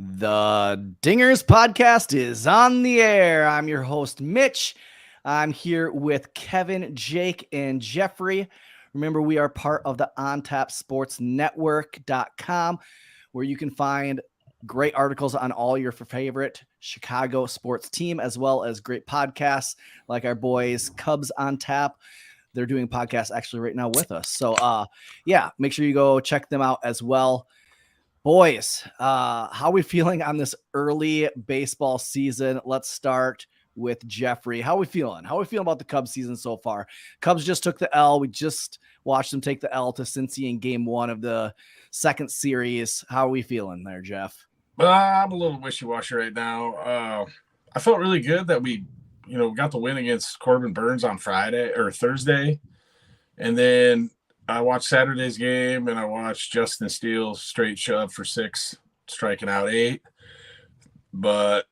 The Dingers podcast is on the air. I'm your host, Mitch. I'm here with Kevin, Jake, and Jeffrey. Remember, we are part of the ontapsportsnetwork.com, where you can find great articles on all your favorite Chicago sports team, as well as great podcasts like our boys Cubs on Tap. They're doing podcasts actually right now with us. So, make sure you go check them out as well. Boys, how are we feeling on this early baseball season? Let's start with Jeffrey. How are we feeling? How are we feeling about the Cubs season so far? Cubs just took the L. We just watched them take the L to Cincy in game 1 of the second series. How are we feeling there, Jeff? I'm a little wishy-washy right now. I felt really good that we got the win against Corbin Burns on Friday or Thursday. And then I watched Saturday's game, and I watched Justin Steele straight shove for 6, striking out 8. But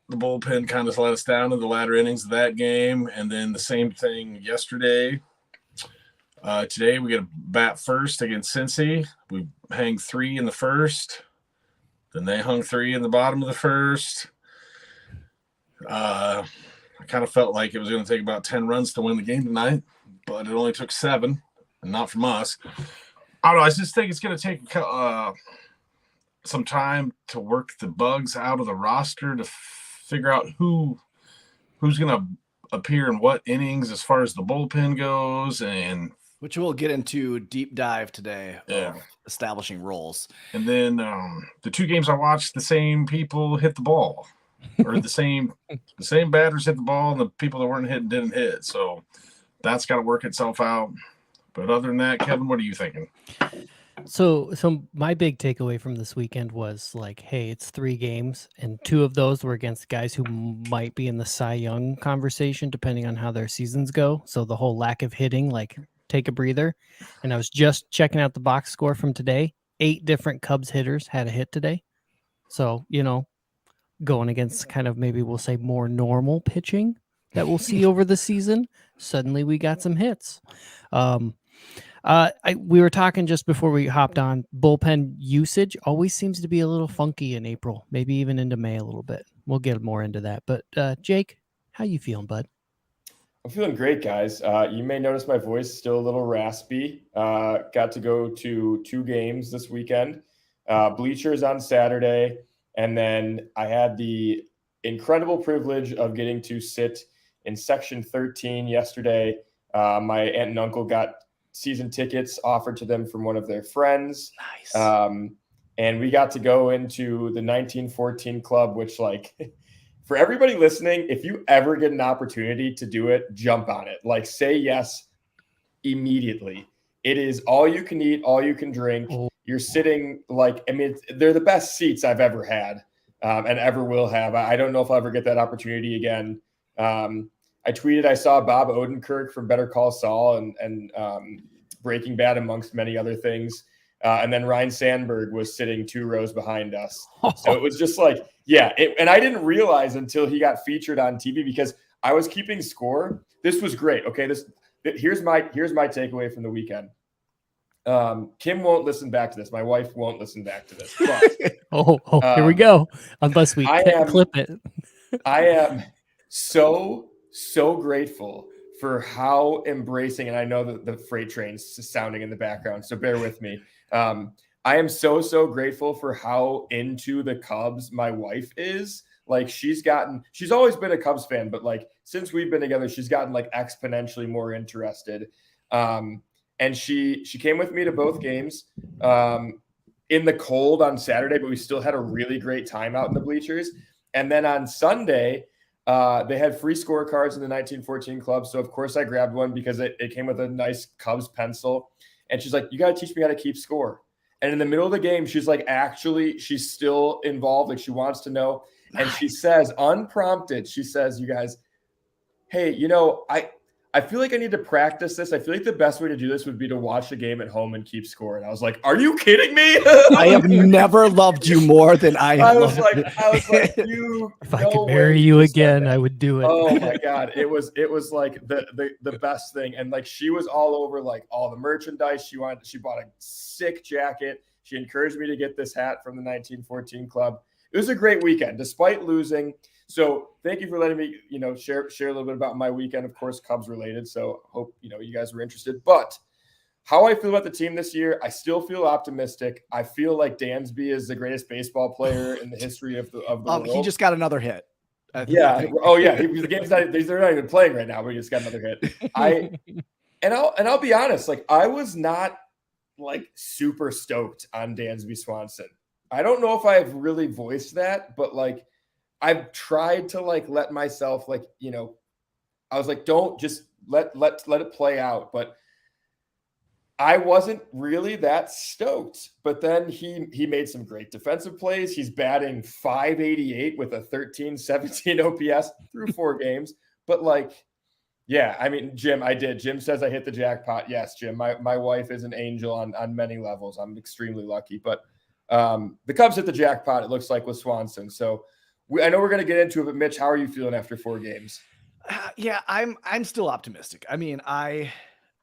the bullpen kind of let us down in the latter innings of that game. And then the same thing yesterday. Today we get a bat first against Cincy. We hang 3 in the first. Then they hung 3 in the bottom of the first. I kind of felt like it was going to take about 10 runs to win the game tonight, but it only took 7. And not from us. I don't know. I just think it's going to take some time to work the bugs out of the roster to figure out who's going to appear in what innings as far as the bullpen goes, and which we'll get into deep dive today of establishing roles. And then the 2 games I watched, the same people hit the ball, or the same batters hit the ball, and the people that weren't hitting didn't hit. So that's got to work itself out. But other than that, Kevin, what are you thinking? So my big takeaway from this weekend was like, hey, it's 3 games, and 2 of those were against guys who might be in the Cy Young conversation, depending on how their seasons go. So the whole lack of hitting, like, take a breather. And I was just checking out the box score from today. 8 different Cubs hitters had a hit today. So, going against kind of maybe we'll say more normal pitching that we'll see over the season. Suddenly we got some hits. We were talking just before we hopped on. Bullpen usage always seems to be a little funky in April, maybe even into May a little bit. We'll get more into that. But Jake, how you feeling, bud? I'm feeling great, guys. You may notice my voice still a little raspy. Got to go to 2 games this weekend. Bleachers on Saturday, and then I had the incredible privilege of getting to sit in Section 13 yesterday. My aunt and uncle got season tickets offered to them from one of their friends. Nice. And we got to go into the 1914 club, which, like, for everybody listening, if you ever get an opportunity to do it, jump on it. Like, say yes immediately. It is all you can eat, all you can drink. Oh. You're sitting they're the best seats I've ever had and ever will have. I don't know if I'll ever get that opportunity again. I tweeted I saw Bob Odenkirk from Better Call Saul and Breaking Bad, amongst many other things. And then Ryan Sandberg was sitting 2 rows behind us. So it was just like, and I didn't realize until he got featured on TV because I was keeping score. This was great. Okay, here's my takeaway from the weekend. Kim won't listen back to this. My wife won't listen back to this. But, here we go. Unless we clip it. I am so grateful for how embracing, and I know that the freight train's sounding in the background, so bear with me. I am so grateful for how into the Cubs my wife is. Like, she's always been a Cubs fan, but like since we've been together, she's gotten like exponentially more interested. And she came with me to both games in the cold on Saturday, but we still had a really great time out in the bleachers. And then on Sunday, they had free scorecards in the 1914 club. So of course I grabbed one because it came with a nice Cubs pencil. And she's like, you got to teach me how to keep score. And in the middle of the game, she's like, actually, she's still involved. Like, she wants to know. And she says, unprompted, she says, you guys, hey, I feel like I need to practice this. I feel like the best way to do this would be to watch the game at home and keep score. And I was like, are you kidding me? I have never loved you more than I was like, you. If I could marry you again, I would do it. Oh my God. It was like the best thing. And like, she was all over like all the merchandise. She bought a sick jacket. She encouraged me to get this hat from the 1914 club. it was a great weekend despite losing. So thank you for letting me, share a little bit about my weekend, of course, Cubs related. So hope, you guys were interested, but how I feel about the team this year, I still feel optimistic. I feel like Dansby is the greatest baseball player in the history of the world. He just got another hit. Yeah. Oh yeah. The game's they're not even playing right now, but he just got another hit. I'll be honest, like I was not like super stoked on Dansby Swanson. I don't know if I've really voiced that, but like I've tried to like let myself like, I was like, don't just let it play out. But I wasn't really that stoked, but then he made some great defensive plays. He's batting .588 with a 13-17 OPS through 4 games. But like, yeah, I mean, Jim, I did. Jim says I hit the jackpot. Yes, Jim, my wife is an angel on many levels. I'm extremely lucky. But the Cubs hit the jackpot, it looks like, with Swanson. So I know we're going to get into it, but Mitch, how are you feeling after 4 games? Yeah, I'm still optimistic. I mean,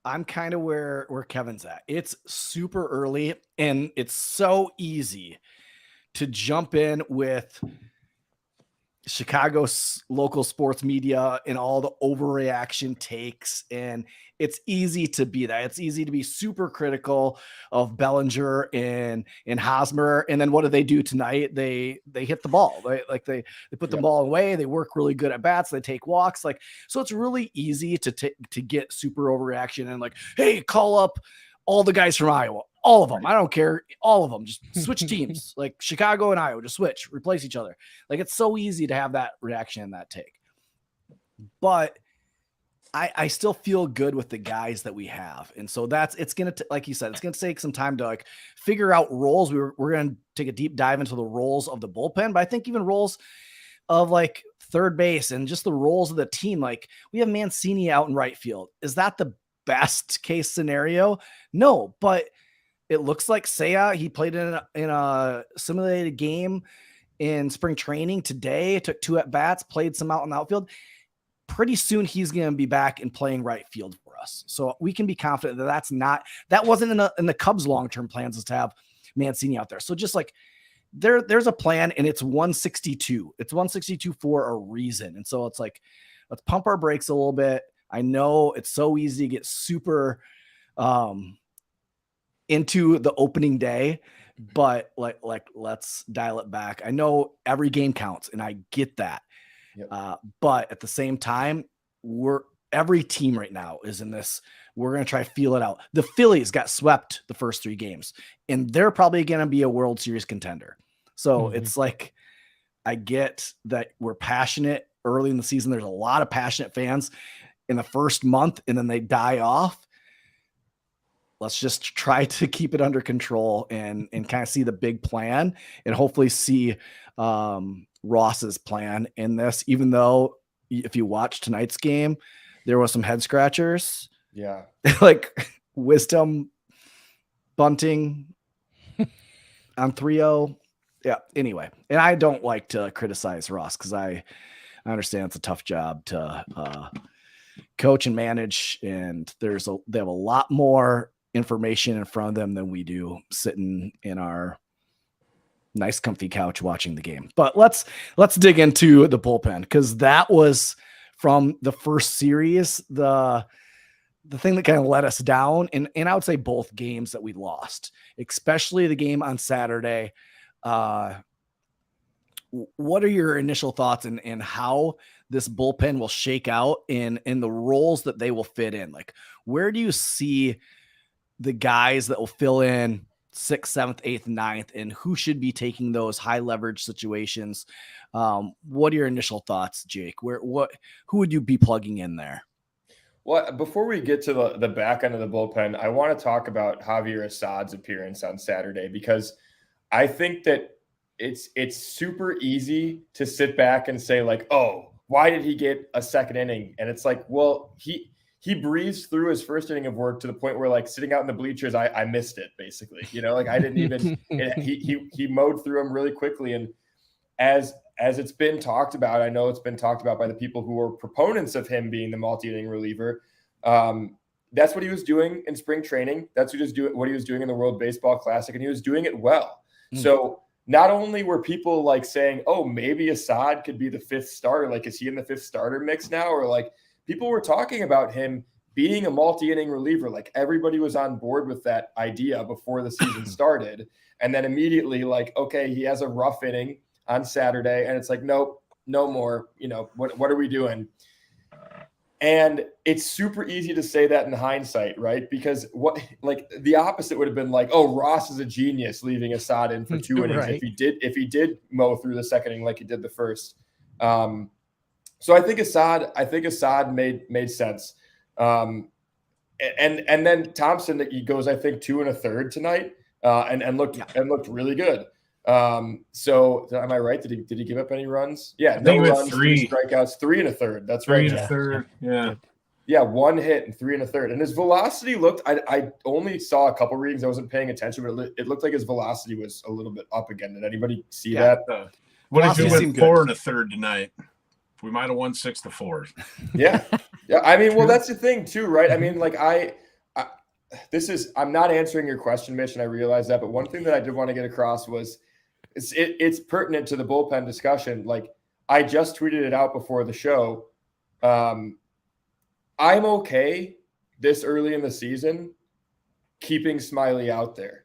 I'm kind of where Kevin's at. It's super early and it's so easy to jump in with Chicago's local sports media and all the overreaction takes. And it's easy to be that. It's easy to be super critical of Bellinger and Hosmer. And then what do they do tonight? They hit the ball, right? Like they put the ball away. They work really good at bats. They take walks. Like, so it's really easy to get super overreaction and like, hey, call up all the guys from Iowa, all of them. I don't care. All of them, just switch teams, like Chicago and Iowa, just switch, replace each other. Like, it's so easy to have that reaction and that take. But I still feel good with the guys that we have. And so it's going to, like you said, it's going to take some time to like figure out roles. We're going to take a deep dive into the roles of the bullpen, but I think even roles of like third base and just the roles of the team. Like, we have Mancini out in right field. Is that the best case scenario? No, but it looks like Seiya, he played in a simulated game in spring training today, took 2 at bats, played some out in the outfield. Pretty soon he's going to be back and playing right field for us. So we can be confident that that wasn't in the Cubs long-term plans, is to have Mancini out there. So just like there's a plan, and it's 162. It's 162 for a reason. And so it's like, let's pump our brakes a little bit. I know it's so easy to get super into the opening day, but like let's dial it back. I know every game counts, and I get that. Yep. But at the same time, every team right now is in this. We're going to try to feel it out. The Phillies got swept the first 3 games, and they're probably going to be a World Series contender. So it's like, I get that we're passionate early in the season. There's a lot of passionate fans in the first month, and then they die off. Let's just try to keep it under control and kind of see the big plan, and hopefully see Ross's plan in this, even though if you watch tonight's game, there was some head scratchers. Yeah. Like Wisdom bunting on 3-0. Yeah. Anyway. And I don't like to criticize Ross, because I understand it's a tough job to coach and manage. And they have a lot more information in front of them than we do sitting in our nice comfy couch watching the game. But let's dig into the bullpen, because that was, from the first series, the thing that kind of let us down. And I would say both games that we lost, especially the game on Saturday. What are your initial thoughts and how this bullpen will shake out in the roles that they will fit in? Like, where do you see the guys that will fill in 6th, 7th, 8th, 9th, and who should be taking those high leverage situations? What are your initial thoughts, Jake? Who would you be plugging in there? Well, before we get to the back end of the bullpen, I want to talk about Javier Assad's appearance on Saturday, because I think that it's super easy to sit back and say like, oh, why did he get a second inning? And it's like, well, he breezed through his first inning of work to the point where, like, sitting out in the bleachers, I missed it, basically. Like, I didn't even he mowed through them really quickly. And as it's been talked about, I know it's been talked about by the people who are proponents of him being the multi-inning reliever. That's what he was doing in spring training. That's what he was doing in the World Baseball Classic, and he was doing it well. So not only were people like saying, oh, maybe Assad could be the 5th starter. Like, is he in the 5th starter mix now? Or like people were talking about him being a multi-inning reliever. Like everybody was on board with that idea before the season started. And then immediately like, okay, he has a rough inning on Saturday. And it's like, nope, no more. What are we doing? And it's super easy to say that in hindsight, right? Because the opposite would have been like, oh, Ross is a genius leaving Assad in for 2 innings right. if he did mow through the second inning like he did the first. So I think Assad made sense. And then Thompson, he goes, I think 2 1/3 tonight, and looked really good. So am I right? Did he give up any runs? Yeah, no runs, 3 strikeouts, 3 1/3. That's right. 3 1/3. Yeah. Yeah, 1 hit and 3 1/3. And his velocity looked, I only saw a couple readings. I wasn't paying attention, but it looked like his velocity was a little bit up again. Did anybody see that? What if he went 4 1/3 tonight? We might have won 6-4. Yeah. Yeah. I mean, well, that's the thing too, right? I mean, like I'm not answering your question, Mitch, and I realize that, but one thing that I did want to get across was it's pertinent to the bullpen discussion. Like I just tweeted it out before the show. I'm okay this early in the season keeping Smiley out there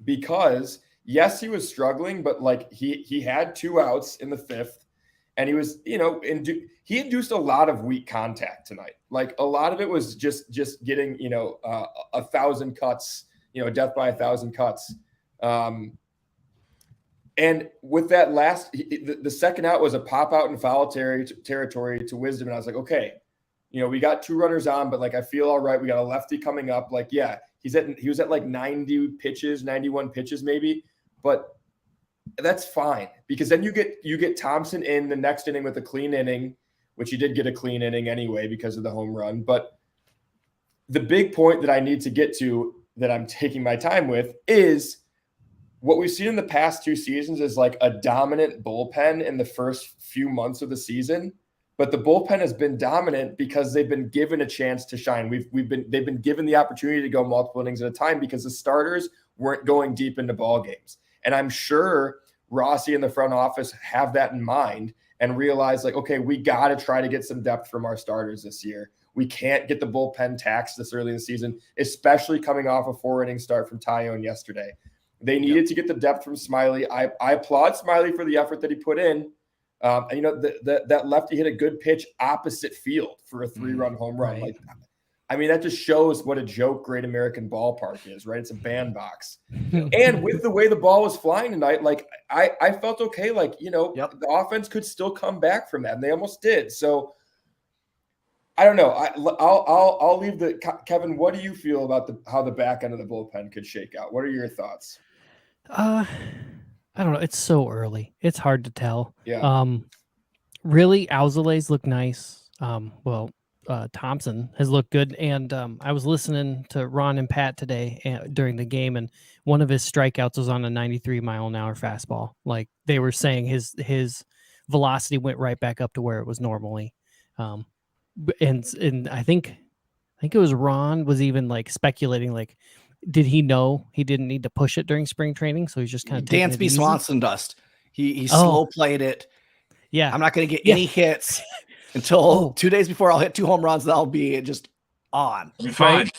because yes, he was struggling, but like he had 2 outs in the 5th. And he was, he induced a lot of weak contact tonight. Like a lot of it was just getting, 1,000 cuts, death by 1,000 cuts. And with that the second out was a pop out in foul territory to Wisdom. And I was like, okay, we got 2 runners on, but like, I feel all right. We got a lefty coming up. Like, yeah, he was at like 91 pitches maybe, but that's fine because then you get Thompson in the next inning with a clean inning, which he did get a clean inning anyway because of the home run. But the big point that I need to get to that I'm taking my time with is what we've seen in the past 2 seasons is like a dominant bullpen in the first few months of the season. But the bullpen has been dominant because they've been given a chance to shine. They've been given the opportunity to go multiple innings at a time because the starters weren't going deep into ball games. And I'm sure Rossi and the front office have that in mind and realize like, okay, we got to try to get some depth from our starters this year. We can't get the bullpen taxed this early in the season, especially coming off a 4-inning start from Tyone yesterday. They needed to get the depth from Smiley. I applaud Smiley for the effort that he put in. And that lefty hit a good pitch opposite field for a 3-run home run. Right. Like, I mean, that just shows what a joke Great American Ballpark is, right? It's a bandbox. And with the way the ball was flying tonight, like I felt okay. Like, the offense could still come back from that, and they almost did. So I don't know. I'll leave Kevin. What do you feel about how the back end of the bullpen could shake out? What are your thoughts? I don't know. It's so early. It's hard to tell. Yeah. Really, Alzolay's look nice. Thompson has looked good. And I was listening to Ron and Pat today during the game, and one of his strikeouts was on a 93-mile-an-hour fastball. Like they were saying his velocity went right back up to where it was normally. And I think it was Ron was even like speculating, like, did he know he didn't need to push it during spring training? So he's just kind of Dansby Swanson dust. He slow played it. Yeah. I'm not going to get any hits until 2 days before I'll hit 2 home runs. That'll be just on. Be fine.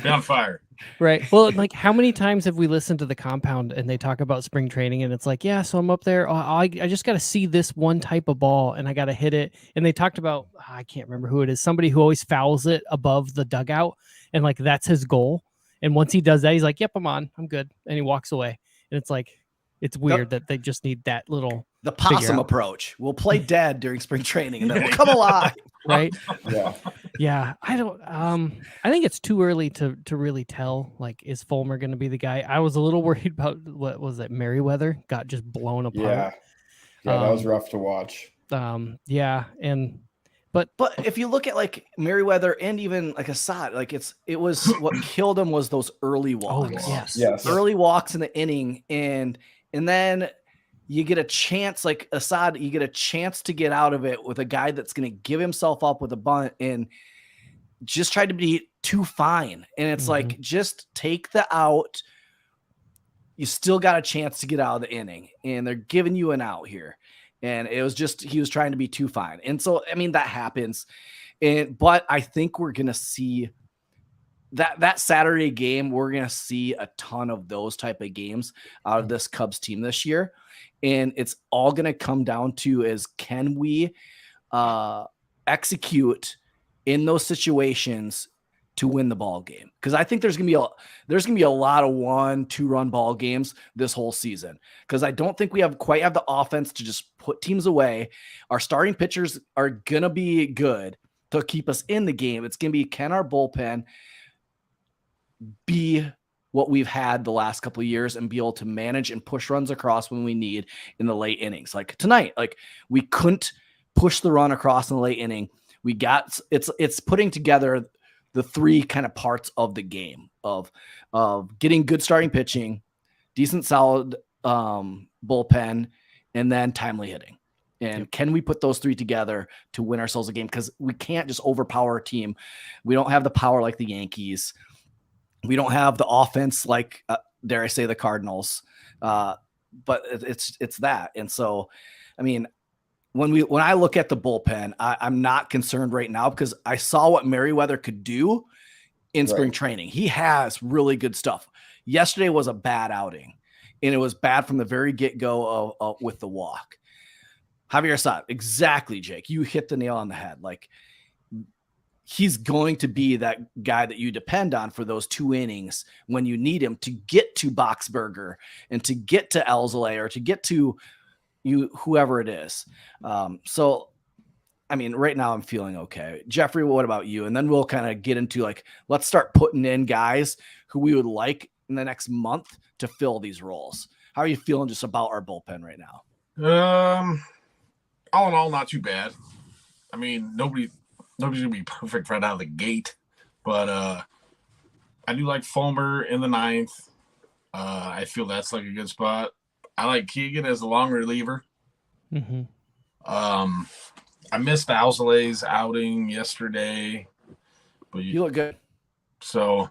Be on fire. Right. Well, like how many times have we listened to the compound and they talk about spring training and it's like, yeah, so I'm up there. I just got to see this one type of ball and I got to hit it. And they talked about, I can't remember who it is. Somebody who always fouls it above the dugout. And like, that's his goal. And once he does that, he's like, yep, I'm good. And he walks away. And it's like, it's weird that they just need that little. The possum approach. We'll play dead during spring training and then we'll come alive. Right. Yeah. Yeah. I think it's too early to really tell, like, is Fulmer going to be the guy? I was a little worried about what was it? Merriweather got just blown apart. Yeah. Yeah. That was rough to watch. Yeah. But if you look at like Merriweather and even like Assad, like it was what killed him was those early walks. Yes. Early walks in the inning. And then you get a chance, like Assad, you get a chance to get out of it with a guy that's going to give himself up with a bunt and just try to be too fine. And it's like, just take the out. you still got a chance to get out of the inning, and they're giving you an out here. And it was just, he was trying to be too fine. And so, I mean, that happens. But I think we're going to see that Saturday game. We're going to see a ton of those type of games out of this Cubs team this year. And it's all going to come down to is, can we execute in those situations to win the ball game? Because I think there's gonna be a lot of 1-2 run ball games this whole season, because I don't think we quite have the offense to just put teams away. Our starting pitchers are gonna be good to keep us in the game. It's gonna be, can our bullpen be what we've had the last couple of years and be able to manage and push runs across when we need in the late innings? Like tonight, like we couldn't push the run across in the late inning. We got it's putting together the three kind of parts of the game of getting good starting pitching, decent solid bullpen, and then timely hitting. And can we put those three together to win ourselves a game? Because we can't just overpower a team. We don't have the power like the Yankees. We don't have the offense like, dare I say, the Cardinals. But it's that. And so, I mean, when I look at the bullpen, I'm not concerned right now, because I saw what Merriweather could do in spring training. He has really good stuff. Yesterday was a bad outing, and it was bad from the very get-go with the walk. Javier Assad, exactly, Jake. You hit the nail on the head. Like, he's going to be that guy that you depend on for those 2 innings when you need him to get to Boxberger and to get to Alzolay or to get to whoever it is. So, I mean, right now I'm feeling okay. Jeffrey, what about you? And then we'll kind of get into, like, let's start putting in guys who we would like in the next month to fill these roles. How are you feeling just about our bullpen right now? All in all, not too bad. I mean, nobody's gonna be perfect right out of the gate, but I do like Fulmer in the 9th. I feel that's like a good spot. I like Keegan as a long reliever. Mm-hmm. I missed Alzolay's outing yesterday, but You look good. So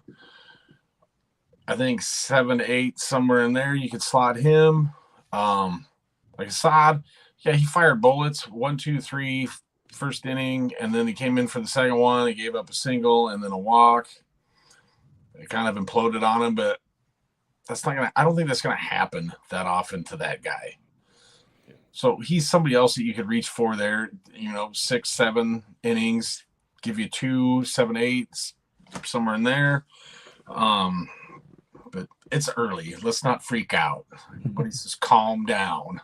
I think 7-8, somewhere in there, you could slot him. Like Assad, yeah, he fired bullets 1, 2, 3 first inning, and then he came in for the second one. He gave up a single and then a walk. It kind of imploded on him, but I don't think that's gonna happen that often to that guy. So he's somebody else that you could reach for there, 6, 7 innings, give you 2, 7, 8, somewhere in there. But it's early. Let's not freak out. Everybody's just calm down.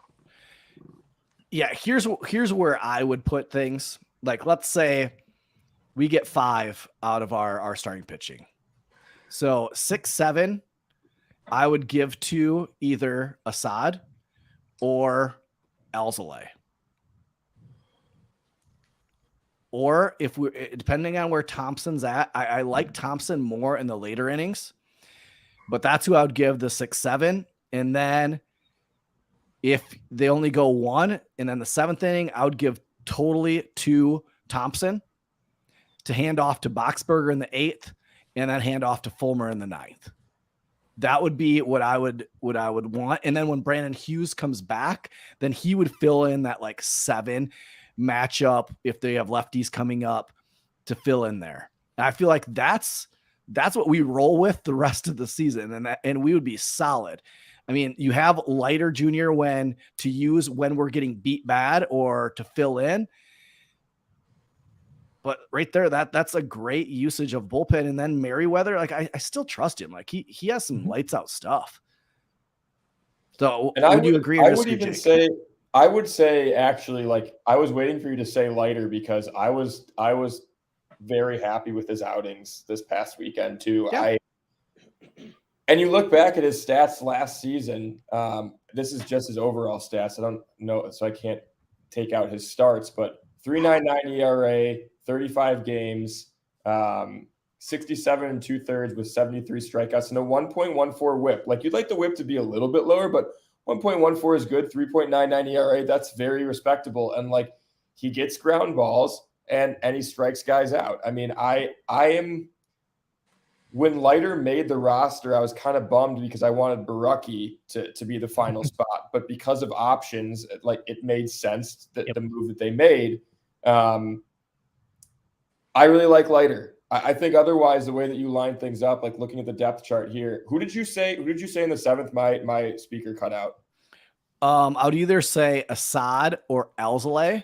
Yeah, here's where I would put things. Like, let's say we get 5 out of our starting pitching. So 6, 7, I would give to either Assad or Alzolay. Or if we, depending on where Thompson's at, I like Thompson more in the later innings, but that's who I would give the 6, 7. And then if they only go 1, and then the 7th inning, I would give totally to Thompson to hand off to Boxberger in the 8th, and then hand off to Fulmer in the 9th. That would be what I would want. And then when Brandon Hughes comes back, then he would fill in that like 7 matchup if they have lefties coming up to fill in there. And I feel like that's what we roll with the rest of the season, and we would be solid. I mean, you have Leiter Jr. when we're getting beat bad or to fill in. But right there, that's a great usage of bullpen. And then Merriweather, like I still trust him. Like he has some lights out stuff. So would you agree? I would say actually, like, I was waiting for you to say Leiter, because I was very happy with his outings this past weekend too. Yeah. And you look back at his stats last season. This is just his overall stats. I don't know, so I can't take out his starts, but 3.99 ERA, 35 games, 67 2/3 with 73 strikeouts, and a 1.14 whip. Like, you'd like the whip to be a little bit lower, but 1.14 is good. 3.99 ERA, that's very respectable. And like, he gets ground balls and he strikes guys out. I mean, I am when Leiter made the roster, I was kind of bummed because I wanted Baraki to be the final spot. But because of options, like it made sense that the move that they made. I really like Leiter. I think otherwise, the way that you line things up, like looking at the depth chart here, who did you say in the 7th? My speaker cut out. I would either say Assad or Alzolay.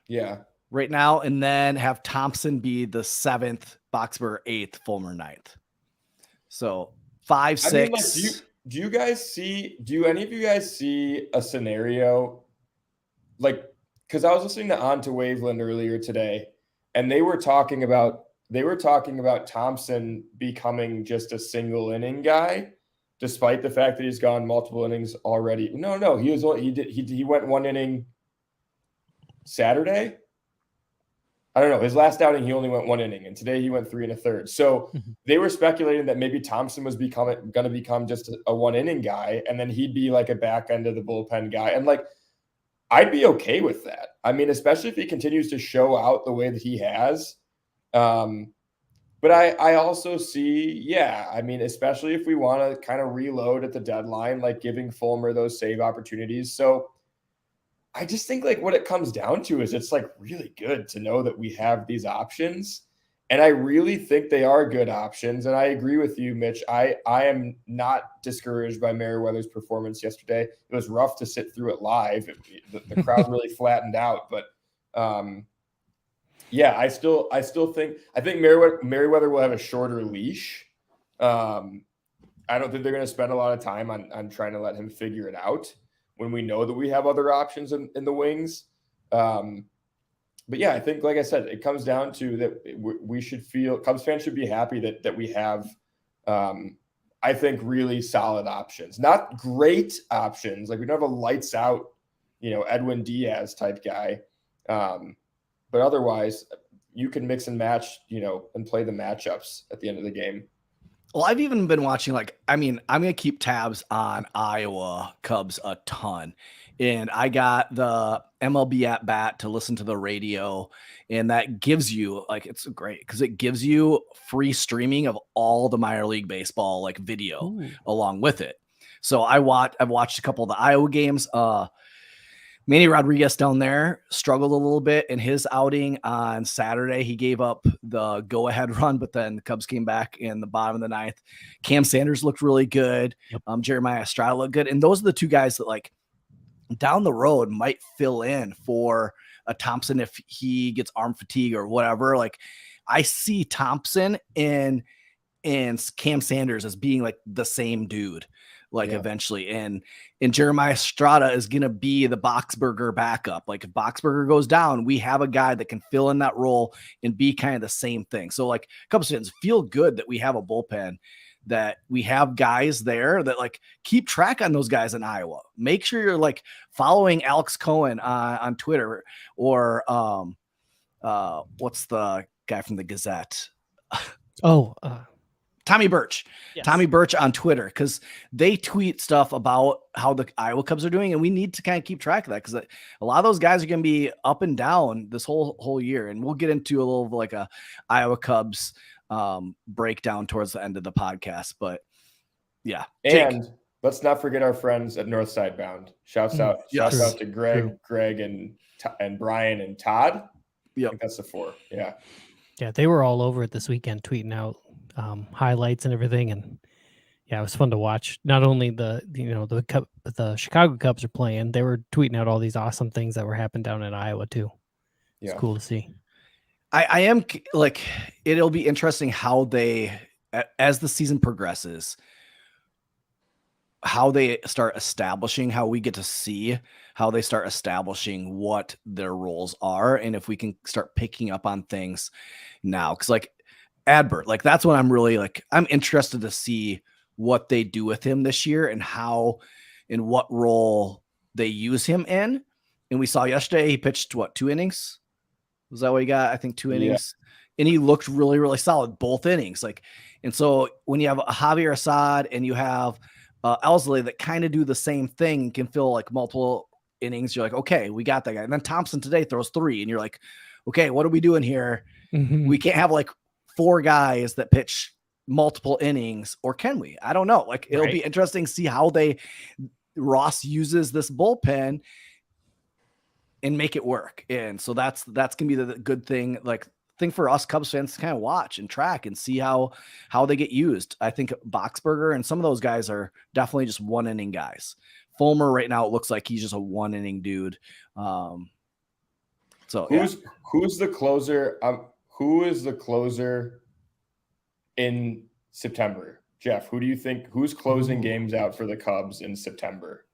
Yeah. Right now, and then have Thompson be the 7th, Boxberger 8th, Fulmer 9th. So 5, 6. I mean, like, do any of you guys see a scenario like, because I was listening to On to Waveland earlier today, and they were talking about Thompson becoming just a single inning guy, despite the fact that he's gone multiple innings already. No, he went 1 inning Saturday. I don't know. His last outing, he only went 1 inning, and today he went 3 1/3. So they were speculating that maybe Thompson was going to become just a 1 inning guy, and then he'd be like a back end of the bullpen guy. And like, I'd be okay with that. I mean, especially if he continues to show out the way that he has. But I also see, I mean, especially if we want to kind of reload at the deadline, like giving Fulmer those save opportunities. So I just think like what it comes down to is it's like really good to know that we have these options. And I really think they are good options. And I agree with you, Mitch. I am not discouraged by Merriweather's performance yesterday. It was rough to sit through it live. The crowd really flattened out. But I still think Merriweather will have a shorter leash. I don't think they're going to spend a lot of time on trying to let him figure it out when we know that we have other options in the wings. But I think, like I said, it comes down to that we should feel, Cubs fans should be happy that we have, I think, really solid options. Not great options. Like we don't have a lights out, Edwin Diaz type guy. But otherwise, you can mix and match, and play the matchups at the end of the game. Well, I've even been watching, I'm going to keep tabs on Iowa Cubs a ton. And I got the MLB at bat to listen to the radio. And that gives you, it's great because it gives you free streaming of all the minor league baseball, video along with it. So I've watched a couple of the Iowa games. Manny Rodriguez down there struggled a little bit in his outing on Saturday. He gave up the go-ahead run, but then the Cubs came back in the bottom of the 9th. Cam Sanders looked really good. Yep. Jeremiah Estrada looked good. And those are the two guys that, down the road might fill in for a Thompson if he gets arm fatigue or whatever. I see Thompson and Cam Sanders as being, the same dude. Eventually. And Jeremiah Estrada is going to be the Boxberger backup. If Boxberger goes down, we have a guy that can fill in that role and be kind of the same thing. So Cubs fans feel good that we have a bullpen, that we have guys there that keep track on those guys in Iowa. Make sure you're following Alex Cohen on Twitter or what's the guy from the Gazette? Tommy Birch. Yes. Tommy Birch on Twitter, because they tweet stuff about how the Iowa Cubs are doing, and we need to kind of keep track of that because a lot of those guys are going to be up and down this whole year, and we'll get into a little of a Iowa Cubs breakdown towards the end of the podcast. But Jake. And let's not forget our friends at Northside Bound. Shouts out to Greg, and Brian and Todd. Yeah, I think that's the 4. Yeah, they were all over it this weekend, tweeting out highlights and everything, and it was fun to watch. Not only the Chicago Cubs are playing, they were tweeting out all these awesome things that were happening down in Iowa too. It's cool to see. I am it'll be interesting how they, as the season progresses, how they start establishing, how we get to see how they start establishing what their roles are, and if we can start picking up on things now, because Adbert, that's what I'm really I'm interested to see what they do with him this year and how, in what role they use him in. And we saw yesterday he pitched 2 innings. Was that what he got? I think 2 innings, and he looked really, really solid both innings. And so when you have a Javier Assad and you have Alzolay that kind of do the same thing and can fill multiple innings, you're okay, we got that guy. And then Thompson today throws 3, and you're okay, what are we doing here? Mm-hmm. We can't have 4 guys that pitch multiple innings, or can we? I don't know. Like, it'll be interesting to see how Ross uses this bullpen and make it work. And so that's gonna be the good thing. Like, thing for us Cubs fans to kind of watch and track and see how they get used. I think Boxberger and some of those guys are definitely just 1 inning guys. Fulmer right now, it looks like he's just a 1 inning dude. So who's the closer? Who is the closer in September? Jeff, who do you think, who's closing games out for the Cubs in September?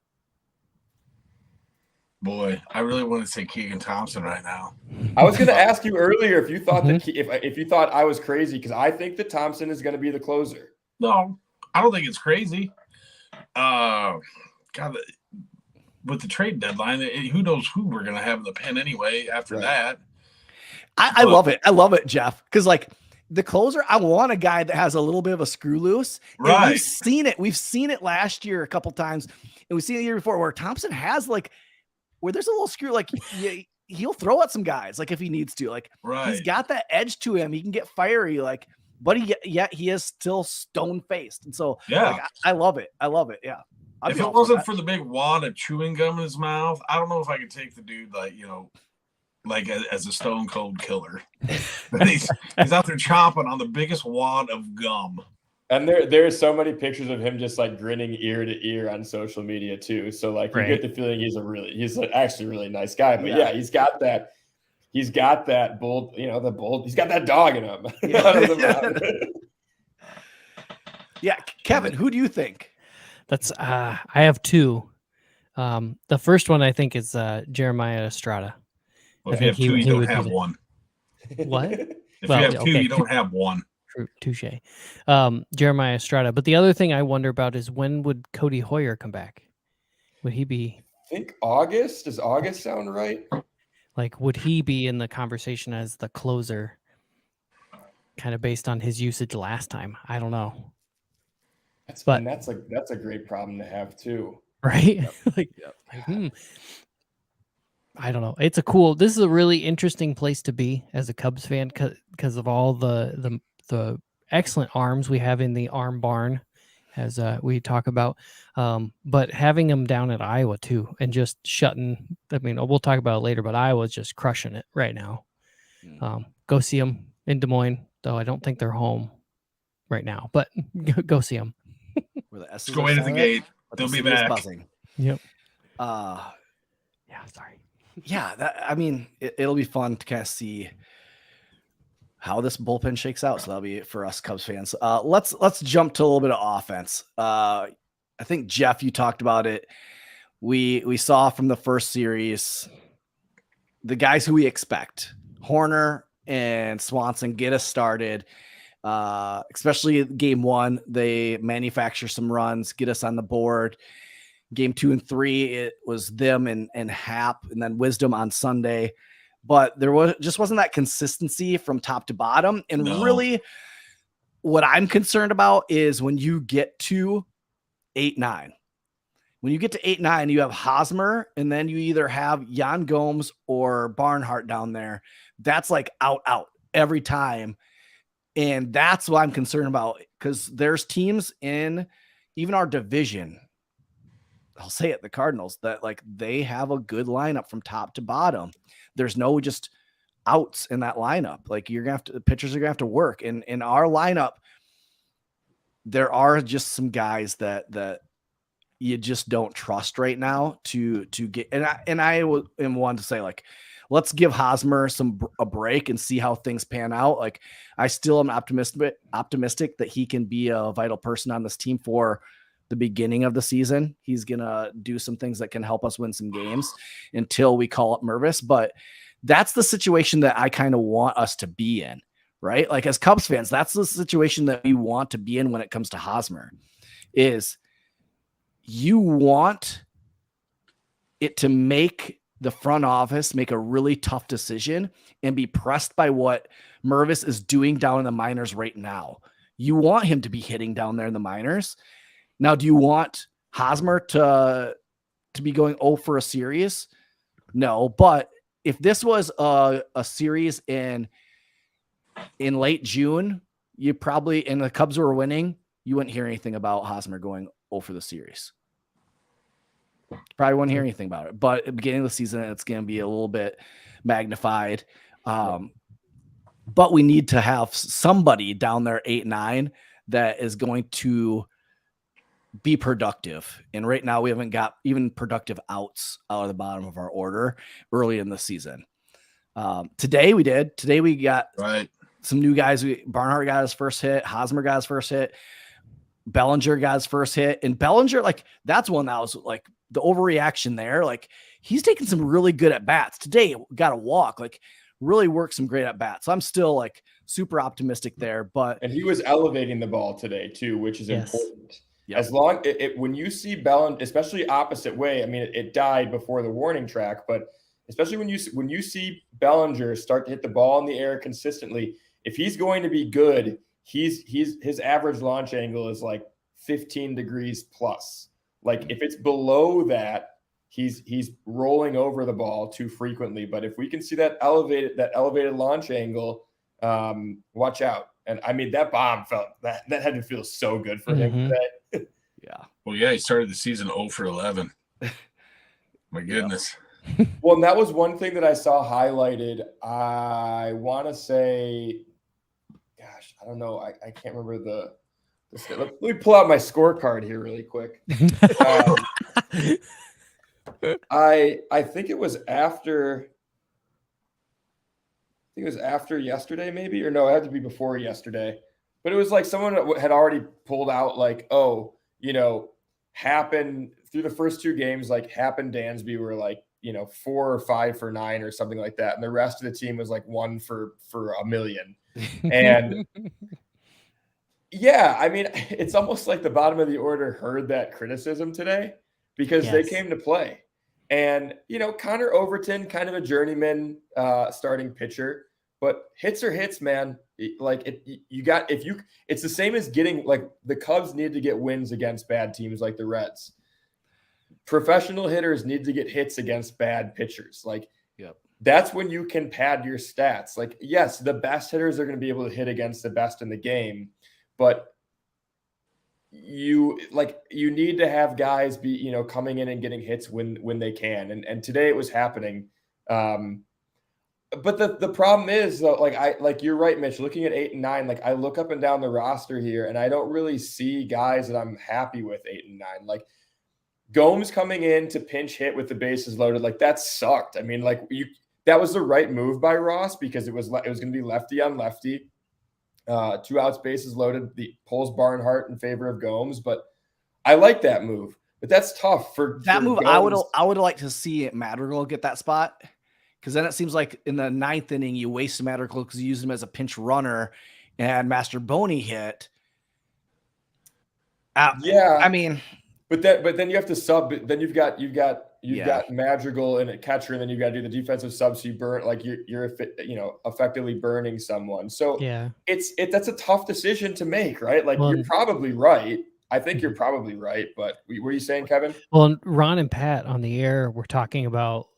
Boy, I really want to say Keegan Thompson right now. I was going to ask you earlier if you thought that if you thought I was crazy, because I think that Thompson is going to be the closer. No, I don't think it's crazy. God, with the trade deadline, who knows who we're going to have in the pen anyway after that. I love it. I love it, Jeff. Because, like, the closer, I want a guy that has a little bit of a screw loose. Right. We've seen it. We've seen it last year a couple times, and we've seen it the year before where Thompson has, like, where there's a little screw, like, he'll throw at some guys, like, if he needs to. Like, he's got that edge to him. He can get fiery, like, but he is still stone-faced. And so, like, I love it. I love it. Yeah. If it wasn't for the big wad of chewing gum in his mouth, I don't know if I could take the dude, like, like as a stone cold killer. he's out there chomping on the biggest wad of gum. And there are so many pictures of him just like grinning ear to ear on social media too. So like you get the feeling he's actually a really nice guy. But he's got that bull, he's got that dog in him. Yeah, Kevin, who do you think? That's I have 2. The first one I think is Jeremiah Estrada. Well, if you have 2, you don't have 1. What? If you have 2, you don't have 1. Touche. Jeremiah Estrada. But the other thing I wonder about is, when would Cody Hoyer come back? Would he be? I think August. Does August sound right? Like, would he be in the conversation as the closer, kind of based on his usage last time? I don't know. That's a great problem to have too. Right? I don't know. This is a really interesting place to be as a Cubs fan because of all the excellent arms we have in the arm barn, as we talk about. But having them down at Iowa too, and just shutting. I mean, we'll talk about it later, but Iowa's just crushing it right now. Go see them in Des Moines, though I don't think they're home right now. But go see them. Let's go into the gate. They'll be back. Buzzing. Yep. Yeah. Sorry. Yeah. It'll be fun to kind of see how this bullpen shakes out. So that'll be it for us Cubs fans. Let's jump to a little bit of offense. I think Jeff, you talked about it. We saw from the first series the guys who we expect. Hoerner and Swanson get us started. Especially game 1, they manufacture some runs, get us on the board. Game 2 and 3, it was them and Happ, and then Wisdom on Sunday. But there wasn't that consistency from top to bottom. And really, what I'm concerned about is when you get to 8-9. When you get to 8-9, you have Hosmer, and then you either have Jan Gomes or Barnhart down there. That's like out every time. And that's what I'm concerned about, because there's teams in even our division, I'll say it, the Cardinals, that like they have a good lineup from top to bottom. There's no just outs in that lineup. Like the pitchers are gonna have to work. And in our lineup, there are just some guys that you just don't trust right now to get. And I am one to say, like, let's give Hosmer a break and see how things pan out. Like, I still am optimistic that he can be a vital person on this team for the beginning of the season. He's going to do some things that can help us win some games until we call up Mervis. But that's the situation that I kind of want us to be in, right? Like, as Cubs fans, that's the situation that we want to be in when it comes to Hosmer, is you want it to make the front office make a really tough decision and be pressed by what Mervis is doing down in the minors right now. You want him to be hitting down there in the minors. Now, do you want Hosmer to be going 0 for a series? No, but if this was a series in late June you probably, and the Cubs were winning, you wouldn't hear anything about Hosmer going 0 for the series. Probably wouldn't hear anything about it. But at the beginning of the season, it's going to be a little bit magnified. But we need to have somebody down there 8-9 that is going to be productive. And right now we haven't got even productive outs out of the bottom of our order early in the season. Today we did. Today we got some new guys. Barnhart got his first hit. Hosmer got his first hit. Bellinger got his first hit. And Bellinger, like, that's one that was like the overreaction there. Like, he's taking some really good at bats. Today got a walk. Like, really worked some great at bats. So I'm still like super optimistic there. And he was elevating the ball today too, which is important. Yep. As long when you see Bellinger, especially opposite way, I mean, it died before the warning track, but especially when you see Bellinger start to hit the ball in the air consistently, if he's going to be good, his average launch angle is like 15 degrees plus. Like if it's below that, he's rolling over the ball too frequently. But if we can see that elevated launch angle, watch out. And I mean, that bomb that had to feel so good for him today. Yeah. Well, yeah, he started the season 0 for 11. My goodness. Well, and that was one thing that I saw highlighted. I want to say, gosh, I don't know. I can't remember the let me pull out my scorecard here really quick. I think it was after. I think it was after yesterday, maybe, or no, it had to be before yesterday. But it was like someone had already pulled out, like, oh, Happ through the first 2 games, like Happ and Dansby were like, 4 or 5 for 9 or something like that, and the rest of the team was like 1 for a million. And yeah, I mean, it's almost like the bottom of the order heard that criticism today because they came to play. And, Connor Overton, kind of a journeyman starting pitcher, but hits are hits, man. Like it's the same as getting, like, the Cubs need to get wins against bad teams like the Reds. Professional hitters need to get hits against bad pitchers. Like, that's when you can pad your stats. Like, yes, the best hitters are going to be able to hit against the best in the game, but you need to have guys be, coming in and getting hits when they can. And today it was happening. But the problem is, though, like you're right, Mitch, looking at 8 and 9, like I look up and down the roster here and I don't really see guys that I'm happy with 8 and 9. Like Gomes coming in to pinch hit with the bases loaded, like that sucked. I mean, that was the right move by Ross because it was going to be lefty on lefty. 2 outs, bases loaded, the pulls Barnhart in favor of Gomes, but I like that move. But that's tough for move. Gomes. I would like to see Madrigal get that spot, because then it seems like in the 9th inning you waste Madrigal because you used him as a pinch runner and Master Boney hit. I mean, but then you have to sub. Then you've got Madrigal in a catcher, and then you've got to do the defensive sub. So you burn, like you're effectively burning someone. So that's a tough decision to make, right? Like you're probably right. I think you're probably right. But what are you saying, Kevin? Well, Ron and Pat on the air were talking about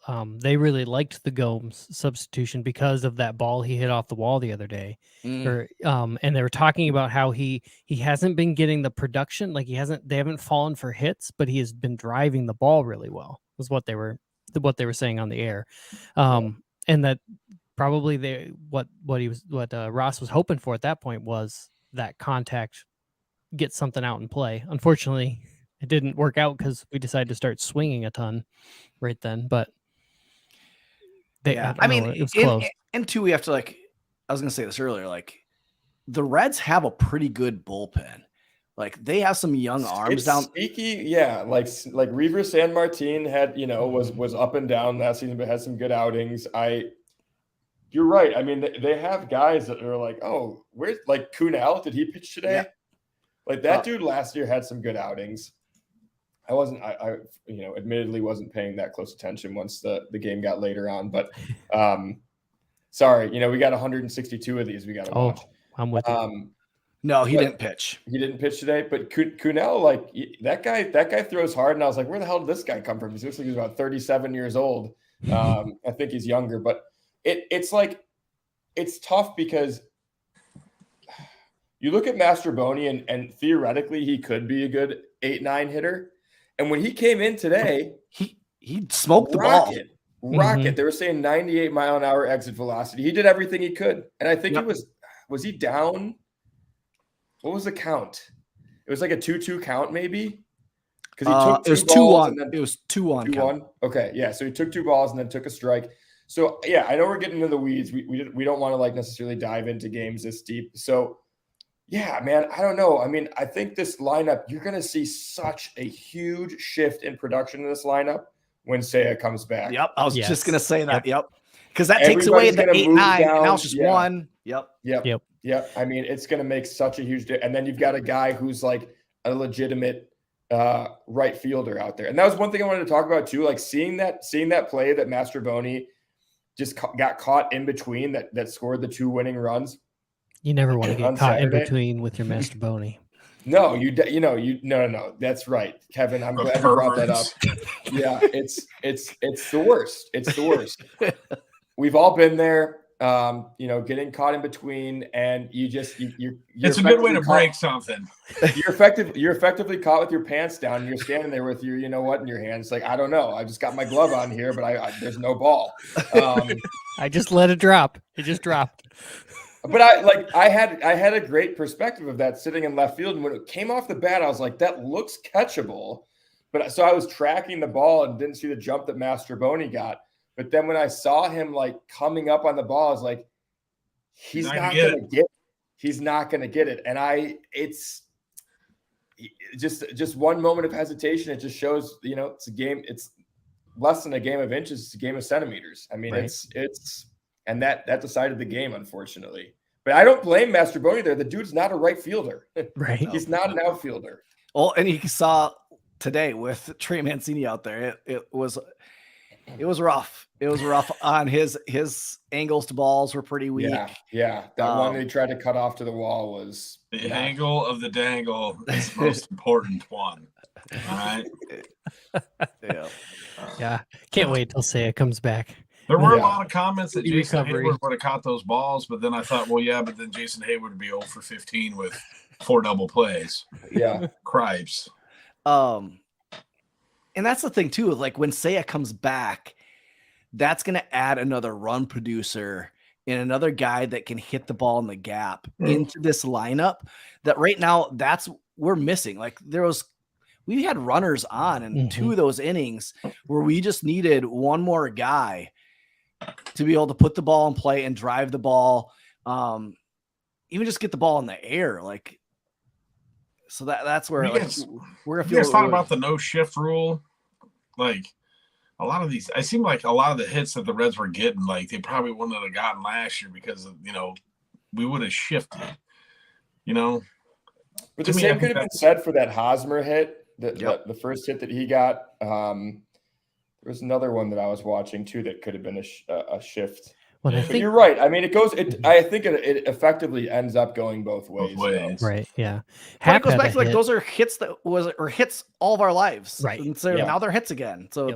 they really liked the Gomes substitution because of that ball he hit off the wall the other day. And they were talking about how he hasn't been getting the production, like they haven't fallen for hits, but he has been driving the ball really well, was what they were saying on the air. And that probably what Ross was hoping for at that point was that contact, get something out and play. Unfortunately, it didn't work out because we decided to start swinging a ton right then. But it was close. And two, we have to, like, I was going to say this earlier, like the Reds have a pretty good bullpen. Like they have some young arms down. Sneaky, yeah. Like Reaver San Martin had, was up and down last season, but had some good outings. You're right. I mean, they have guys that are like, oh, where's like Kunal? Did he pitch today? Yeah. Like that dude last year had some good outings. I admittedly wasn't paying that close attention once the game got later on, but sorry, we got 162 of these we got to watch. I'm with you. No, he didn't pitch. He didn't pitch today, but Kunal, like that guy throws hard, and I was like, where the hell did this guy come from? He looks like he's about 37 years old. I think he's younger, but it's tough because you look at Mastroboni and theoretically he could be a good 8-9 hitter. And when he came in today, he smoked the ball. Rocket. They were saying 98 mile an hour exit velocity. He did everything he could. And I think was he down? What was the count? It was like a 2-2 count, maybe. Because he took 2-1. It was 2-1. 2-1. Okay, yeah. So he took 2 balls and then took a strike. So yeah, I know we're getting into the weeds. We don't want to like necessarily dive into games this deep. So yeah, man, I don't know. I mean, I think this lineup, you're going to see such a huge shift in production in this lineup when Seiya comes back. Yep, I was just going to say that. Yep. Because that takes away the 8-9, and now it's just 1. Yep. I mean, it's going to make such a huge difference. And then you've got a guy who's like a legitimate right fielder out there. And that was one thing I wanted to talk about too, like seeing that play that Mastroboni just got caught in between that scored the 2 winning runs. You never want to get caught in between with your Mastroboni. No, no. That's right, Kevin. I'm glad you brought that up. Yeah, it's the worst. It's the worst. We've all been there. Getting caught in between, and you're it's a good way to break something. You're effectively caught with your pants down. And you're standing there with your, in your hands. Like, I don't know. I just got my glove on here, but there's no ball. I just let it drop. It just dropped. But I had a great perspective of that sitting in left field, and when it came off the bat, I was like, that looks catchable. But so I was tracking the ball and didn't see the jump that Mastroboni got. But then when I saw him like coming up on the ball, I was like, he's not going to get it. He's not going to get it. And it's just one moment of hesitation. It just shows, it's a game. It's less than a game of inches. It's a game of centimeters. I mean, right. it's and that decided the game, unfortunately. But I don't blame Mastroboni there. The dude's not a right fielder. Right. He's not an outfielder. Well, and you saw today with Trey Mancini out there, it was rough. It was rough on his angles to balls were pretty weak. Yeah. That one they tried to cut off to the wall was the angle of the dangle is the most important one. All right. Yeah. Can't wait till Seiya comes back. There were a lot of comments that Jason Hayward would have caught those balls, but then I thought, but then Jason Hayward would be 0 for 15 with 4 double plays. Yeah. Cripes. And that's the thing too, like when Seiya comes back, that's going to add another run producer and another guy that can hit the ball in the gap into this lineup that right now we're missing. Like we had runners on in 2 of those innings where we just needed one more guy to be able to put the ball in play and drive the ball. Even just get the ball in the air. Like, so that's where we're going to feel. You guys thought about the no shift rule? Like a lot of these, I seem like a lot of the hits that the Reds were getting, like they probably wouldn't have gotten last year because of, we would have shifted, But the same could have been said for that Hosmer hit, the first hit that he got. There was another one that I was watching too that could have been a shift. Well, but you're right. I mean, I think it effectively ends up going both ways. Right. Yeah. It goes back to like those are hits hits all of our lives. Right. And so now they're hits again. So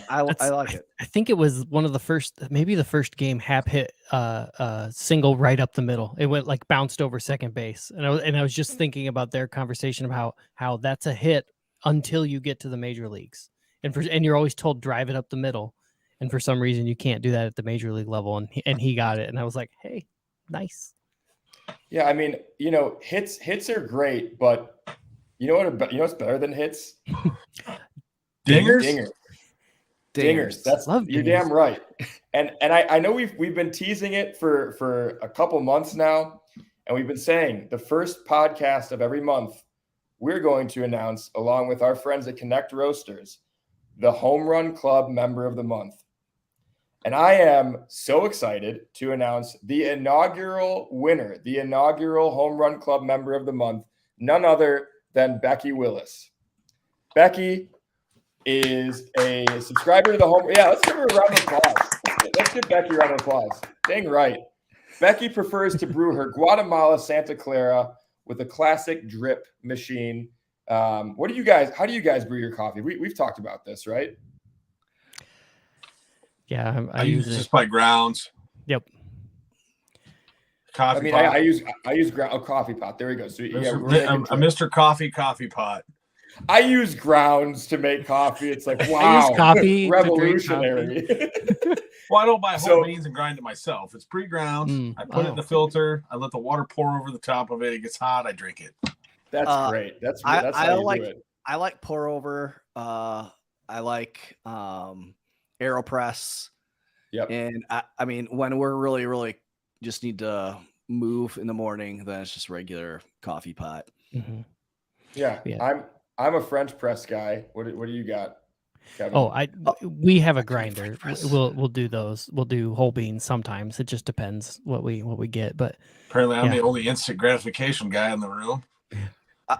I like it. I think it was one of the first, maybe the first game Happ hit a single right up the middle. It went like bounced over second base. And I was just thinking about their conversation of how that's a hit until you get to the major leagues. And you're always told drive it up the middle. And for some reason, you can't do that at the major league level. And he got it. And I was like, hey, nice. Yeah, I mean, hits are great, but what's better than hits? Dingers. That's you're damn right. And I know we've been teasing it for a couple months now, and we've been saying the first podcast of every month we're going to announce, along with our friends at Connect Roasters, the Home Run Club Member of the Month. And I am so excited to announce the inaugural winner, the inaugural Home Run Club Member of the Month, none other than Becky Willis. Becky is a subscriber to the Home. Yeah, let's give her a round of applause. Let's give Becky a round of applause. Dang right. Becky prefers to brew her Guatemala Santa Clara with a classic drip machine. How do you guys brew your coffee? We've talked about this, right? Yeah, I use it just by grounds. Yep. Coffee I mean, pot. I use a coffee pot. There we go. So yeah, a Mr. Coffee pot. I use grounds to make coffee. It's like, wow, I use coffee revolutionary. Well, I don't buy whole beans and grind it myself. It's pre-ground. I put it in the filter. I let the water pour over the top of it. It gets hot. I drink it. That's great. That's how you do it. I like pour over. I like AeroPress. Yep. And I mean, when we're really, really just need to move in the morning, then it's just regular coffee pot. Mm-hmm. Yeah. I'm a French press guy. What do you got, Kevin? We have a grinder. We'll do those. We'll do whole beans sometimes. It just depends what we get. But apparently, I'm the only instant gratification guy in the room.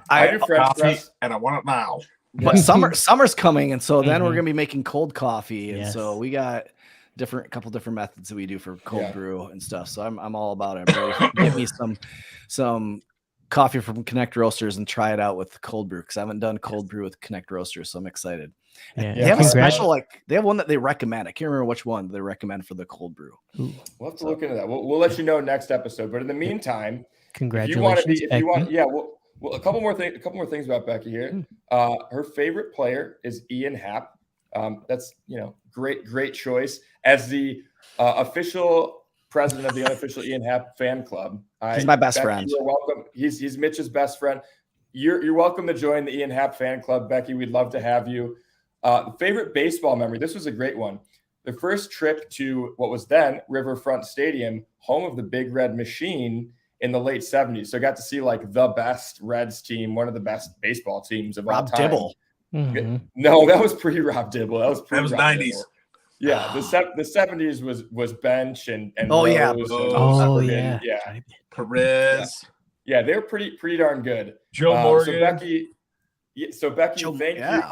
I do French press, and I want it now. But summer's coming, and so then we're gonna be making cold coffee, and so we got couple different methods that we do for cold brew and stuff. So I'm all about it. Really give me some coffee from Connect Roasters and try it out with cold brew, because I haven't done cold brew with Connect Roasters, so I'm excited. They have a special, they have one that they recommend. I can't remember which one they recommend for the cold brew. We'll have to look into that. We'll let you know next episode. But in the meantime, congratulations. Well, a couple more things about Becky here. Her favorite player is Ian Happ. That's great choice as the official president of the unofficial Ian Happ fan club. He's my best friend. You're welcome. He's Mitch's best friend. You're welcome to join the Ian Happ fan club, Becky. We'd love to have you. Favorite baseball memory. This was a great one. The first trip to what was then Riverfront Stadium, home of the Big Red Machine in the late 70s. So I got to see the best Reds team, one of the best baseball teams of all time. Dibble. Mm-hmm. No, that was pre-Rob Dibble. That was 90s. Dibble. Yeah, the 70s was Bench and Rose Perez. Yeah, they were pretty darn good. Joe Morgan. So Becky, thank you.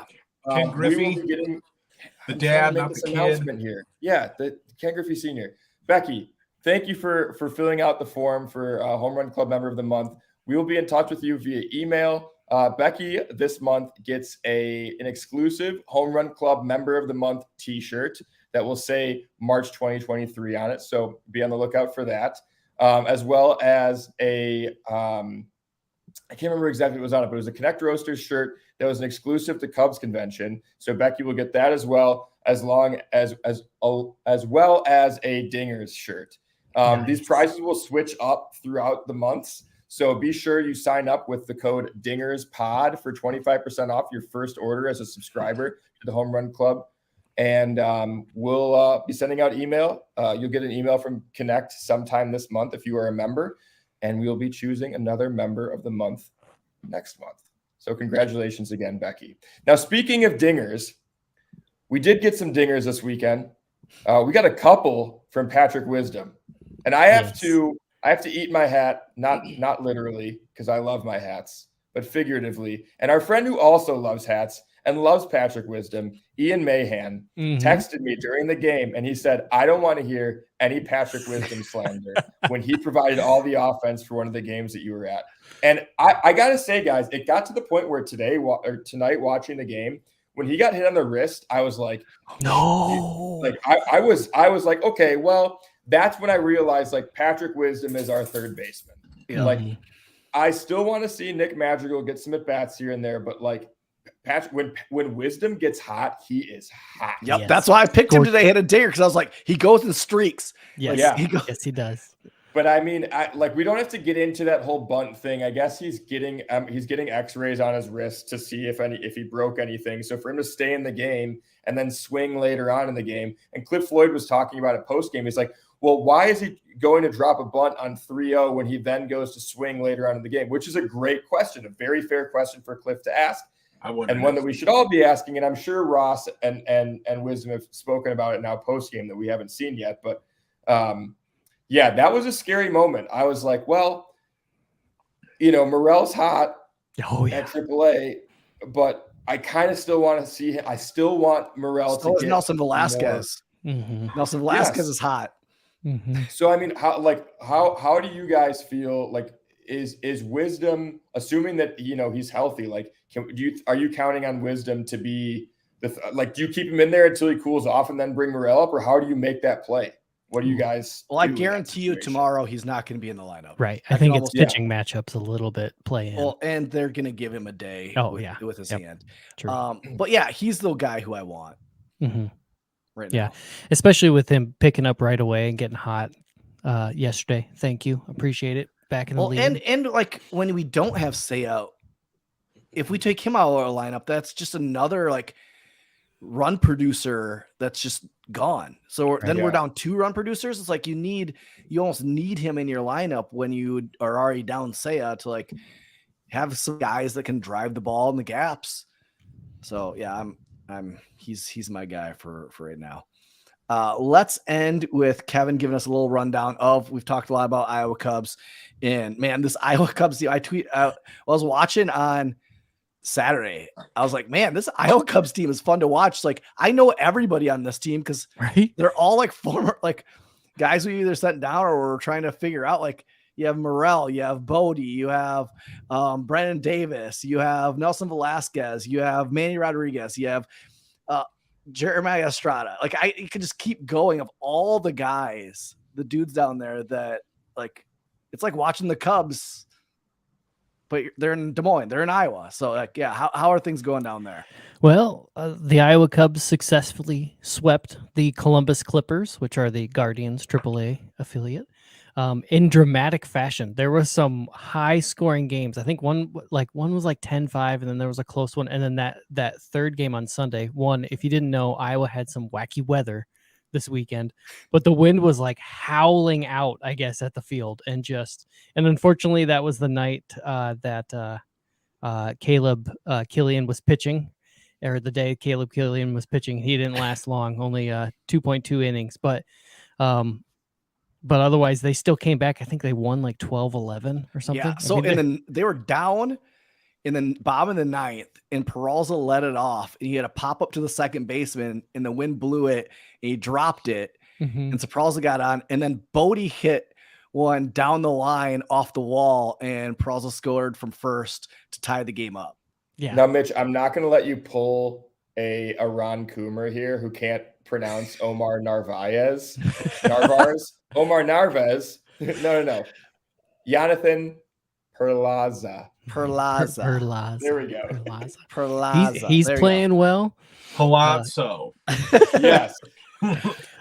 Ken Griffey. We will be getting the dad, not the kid. Announcement here. Yeah, the Ken Griffey Sr. Becky, thank you for filling out the form for Home Run Club Member of the Month. We will be in touch with you via email. Becky this month gets an exclusive Home Run Club Member of the Month t-shirt that will say March 2023 on it. So be on the lookout for that. As well as I can't remember exactly what was on it, but it was a Connect Roasters shirt that was an exclusive to Cubs convention. So Becky will get that as well as well as a Dingers shirt. Nice. These prizes will switch up throughout the months. So be sure you sign up with the code DingersPod for 25% off your first order as a subscriber to the Home Run Club. And we'll be sending out email. You'll get an email from Connect sometime this month if you are a member. And we'll be choosing another member of the month next month. So congratulations again, Becky. Now, speaking of dingers, we did get some dingers this weekend. We got a couple from Patrick Wisdom. And I have to eat my hat, not literally, because I love my hats, but figuratively. And our friend who also loves hats and loves Patrick Wisdom, Ian Mahan, texted me during the game, and he said, I don't want to hear any Patrick Wisdom slander when he provided all the offense for one of the games that you were at. And I got to say, guys, it got to the point where tonight watching the game, when he got hit on the wrist, I was like, no. Like I was like, okay, well, that's when I realized Patrick Wisdom is our third baseman. Yeah. I still want to see Nick Madrigal get some at bats here and there, but Patrick, when Wisdom gets hot, he is hot. Yep, yes. That's why I picked him today. Hit a dinger because I was like, he goes in streaks. Yes, yes, he does. But I mean, we don't have to get into that whole bunt thing. I guess he's getting X-rays on his wrist to see if he broke anything. So for him to stay in the game and then swing later on in the game, and Cliff Floyd was talking about it post game. He's like, well, why is he going to drop a bunt on 3-0 when he then goes to swing later on in the game? Which is a great question, a very fair question for Cliff to ask. And one that we should all be asking, and I'm sure Ross and Wisdom have spoken about it now post game that we haven't seen yet. But yeah, that was a scary moment. I was like, well, Morel's hot at AAA, but I kind of still want to see him. I still want Morel to get Nelson Velasquez. Nelson Velasquez is hot. So I mean, how do you guys feel? Is Wisdom, assuming that he's healthy? Are you counting on Wisdom to be do you keep him in there until he cools off and then bring Morel up, or how do you make that play? What do you guys? Well, I do in that guarantee you situation? tomorrow he's not going to be in the lineup. Right. I I can think it's almost- pitching matchups a little bit play in. Well, and they're going to give him a day. Oh, with, yeah. with his Yep. hand. True. But yeah, he's the guy who I want Mhm. right Yeah. now. Especially with him picking up right away and getting hot yesterday. Thank you. Appreciate it. Back in the Well, lead. and like when we don't have Seiya, if we take him out of our lineup, that's just another like run producer that's just gone. So then we're Yeah. down 2 run producers. It's like you almost need him in your lineup when you are already down Seiya to like have some guys that can drive the ball in the gaps. So yeah, he's my guy for right now. Let's end with Kevin giving us a little rundown we've talked a lot about Iowa Cubs, and man, this Iowa Cubs team, I was watching on Saturday. I was like, man, this Iowa Cubs team is fun to watch. Like, I know everybody on this team because Right. they're all like former like guys we either sent down or we're trying to figure out. Like, you have Morrell, you have Bodie, you have Brennan Davis, you have Nelson Velasquez, you have Manny Rodriguez, you have Jeremiah Estrada. Like, you could just keep going of all the guys, the dudes down there that like, it's like watching the Cubs, but they're in Des Moines, they're in Iowa. So like, yeah, how are things going down there? Well, the Iowa Cubs successfully swept the Columbus Clippers, which are the Guardians AAA affiliate, in dramatic fashion. There was some high-scoring games. I think one was like 10-5, and then there was a close one. And then that third game on Sunday, if you didn't know, Iowa had some wacky weather this weekend, but the wind was like howling out, I guess, at the field, and unfortunately, that was the night that Caleb Killian was pitching. Or the day Caleb Killian was pitching. He didn't last long, only 2.2 innings. But otherwise, they still came back. I think they won like 12-11 or something. Yeah. So they were down in the bottom of the 9th, and Peralta let it off, and he had a pop up to the second baseman, and the wind blew it, and he dropped it, and so Peralta got on, and then Bodie hit one down the line off the wall, and Peralta scored from first to tie the game up. Yeah. Now, Mitch, I'm not going to let you pull a Ron Coomer here who can't pronounce Omar Narvaez. Omar Narvaez. No. Jonathan Perlaza. Perlaza. There we go. Perlaza. He's playing well. Palazzo. Yes.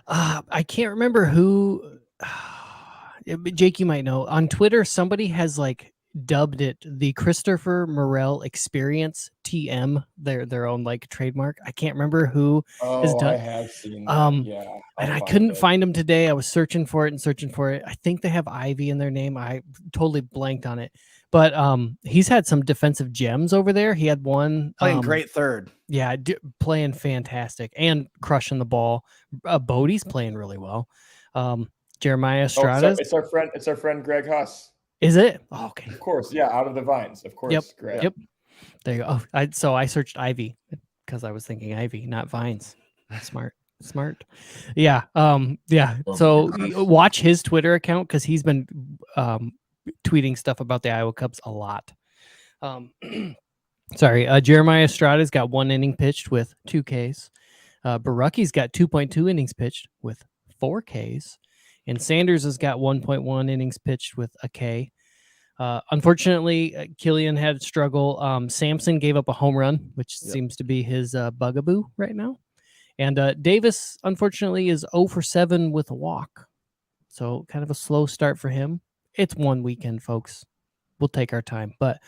I can't remember who. Jake, you might know. On Twitter, somebody has like dubbed it the Christopher Morel Experience TM, their own like trademark. I can't remember who has done. I have seen that. Yeah. And I couldn't find him today. I was searching for it. I think they have Ivy in their name. I totally blanked on it. But he's had some defensive gems over there. He had one playing great third. Yeah, playing fantastic and crushing the ball. Bodie's playing really well. Jeremiah Estrada. It's our friend Greg Huss. Is it? Oh, okay. Of course, yeah, out of the Vines, of course. Yep. Greg. Yep. There you go. So I searched Ivy because I was thinking Ivy, not Vines. Smart. Yeah. Yeah. So watch his Twitter account because he's been tweeting stuff about the Iowa Cubs a lot. Sorry. Jeremiah Estrada's got 1 inning pitched with 2 Ks. Barucki's got 2.2 innings pitched with 4 Ks. And Sanders has got 1.1 innings pitched with a K. Unfortunately, Killian had a struggle. Sampson gave up a home run, which seems to be his bugaboo right now. And Davis, unfortunately, is 0 for 7 with a walk. So kind of a slow start for him. It's one weekend, folks. We'll take our time. But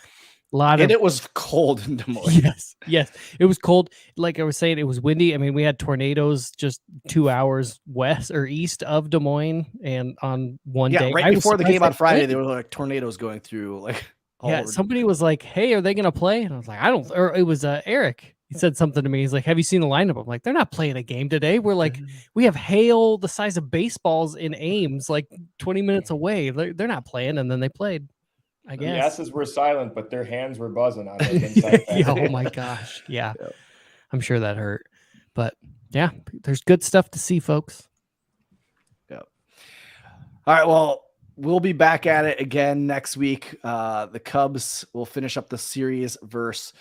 it was cold in Des Moines. Yes. It was cold. Like I was saying, it was windy. I mean, we had tornadoes just 2 hours west or east of Des Moines, and on one day, right before the game on Friday, there were like tornadoes going through. Like, somebody was like, "Hey, are they going to play?" And I was like, "I don't." Or it was Eric. He said something to me. He's like, "Have you seen the lineup?" I'm like, "They're not playing a game today. We're like, we have hail the size of baseballs in Ames, like 20 minutes away. They're not playing." And then they played. I guess. The S's were silent, but their hands were buzzing on it. Oh my gosh. Yeah. I'm sure that hurt. But yeah, there's good stuff to see, folks. Yep. All right. Well, we'll be back at it again next week. The Cubs will finish up the series versus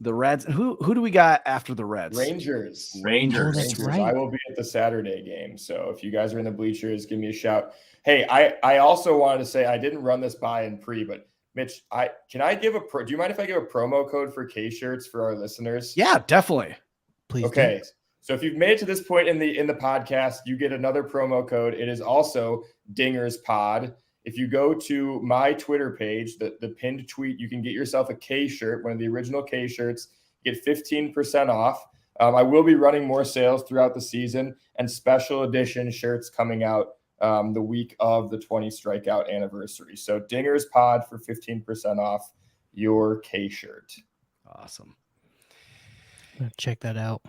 The Reds. And who do we got after the Reds? Rangers. Oh, that's Rangers. right. I will be at the Saturday game. So if you guys are in the bleachers, give me a shout. Hey, I also wanted to say I didn't run this by in pre, but Mitch, do you mind if I give a promo code for K-shirts for our listeners? Yeah, definitely. Please. Okay. Do. So if you've made it to this point in the podcast, you get another promo code. It is also Dingers Pod. If you go to my Twitter page, the pinned tweet, you can get yourself a K-shirt, one of the original K-shirts, get 15% off. I will be running more sales throughout the season and special edition shirts coming out the week of the 20 strikeout anniversary. So Dingers Pod for 15% off your K-shirt. Awesome. Check that out.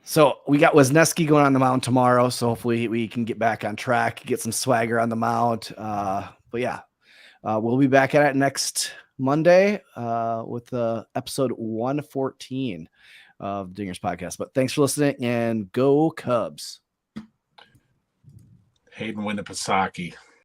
So we got Wisniewski going on the mound tomorrow. So hopefully we can get back on track, get some swagger on the mound. But yeah, we'll be back at it next Monday with episode 114 of Dingers Podcast. But thanks for listening and go Cubs. Hayden Winnipesaukee.